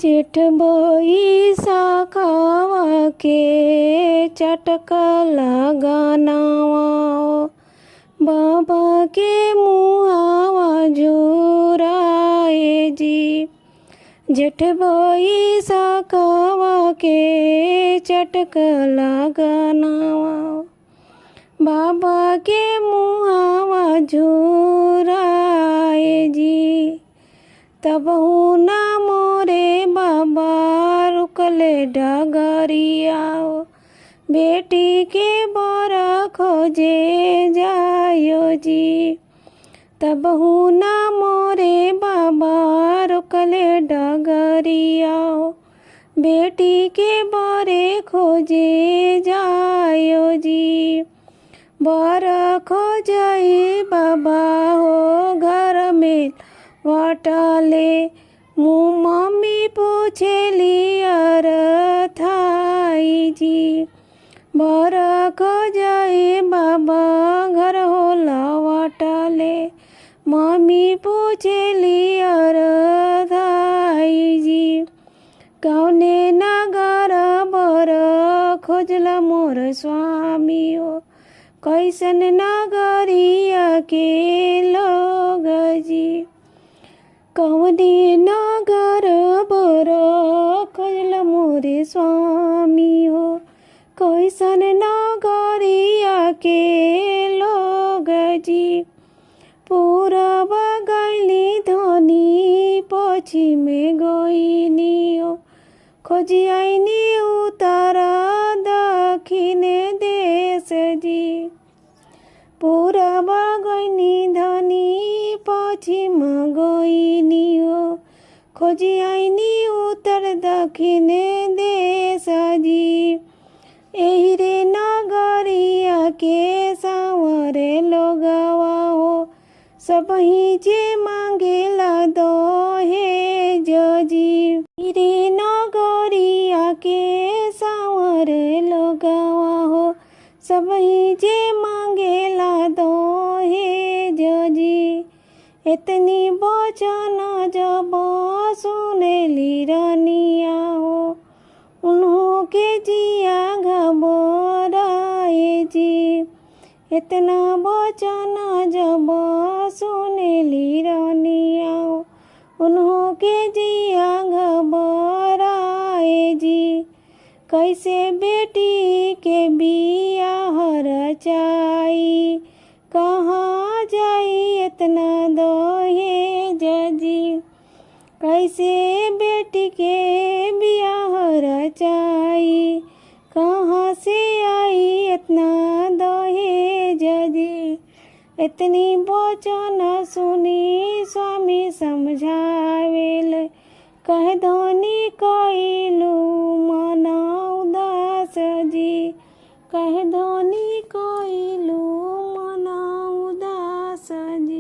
जेठ बैसाखवा के चटका लगानावा बाबा के मुहावा झुराए जी। जेठ बैसाखवा के चटका लगानावा बाबा के मुहावा झुराए जी। तब ना मोरे बाबा रुकले डगरिया बेटी के बर खोजे जायो जी। तब ना मोरे बाबा रुकले डगरिया बेटी के बरे खोजे जायो जी। बर खोजाई बाबा हो घर में वटले मुँह मम्मी पूछेली अर थाई जी। बर खोजाई बाबा घर होला वटले मम्मी पूछेली अर थाई जी। कौने नगर बर खोजला मोर स्वामी हो कैसन नगरिया के लोग जी। कौने नगर बर खोजला मोरे स्वामी हो कैसन नगरिया के लोग जी। पूरब गईली धनी पश्चिम गईनी हो खोजी आईनी उत्तर दक्षिण देश जी। पूरब गईनी धनी पश्चिम गईनी हो खोजी आईनी उत्तर दक्षिण देश जी। एही रे नगरिया के सांवरे लोगवा हो सबही जे मांगेला दहेज जी। रे नगरिया के सांवरे लोगवा हो सबही जे मांगेला दहेज जी। इतनी वचन जब सुनेली रनिया हो उन्हों के जिया घबराए जी। इतना वचन जब सुनेली रनिया हो उन्हों के जिया घबराए जी। कैसे बेटी के बियाह रचाई कहाँ जाई इतना दहेज जी। कैसे बेटी के बियाह रचाई कहाँ से आई इतना दहेज जी। इतनी वचन सुनी स्वामी समझावेल कह धनी कइलू मन उदास जी। कह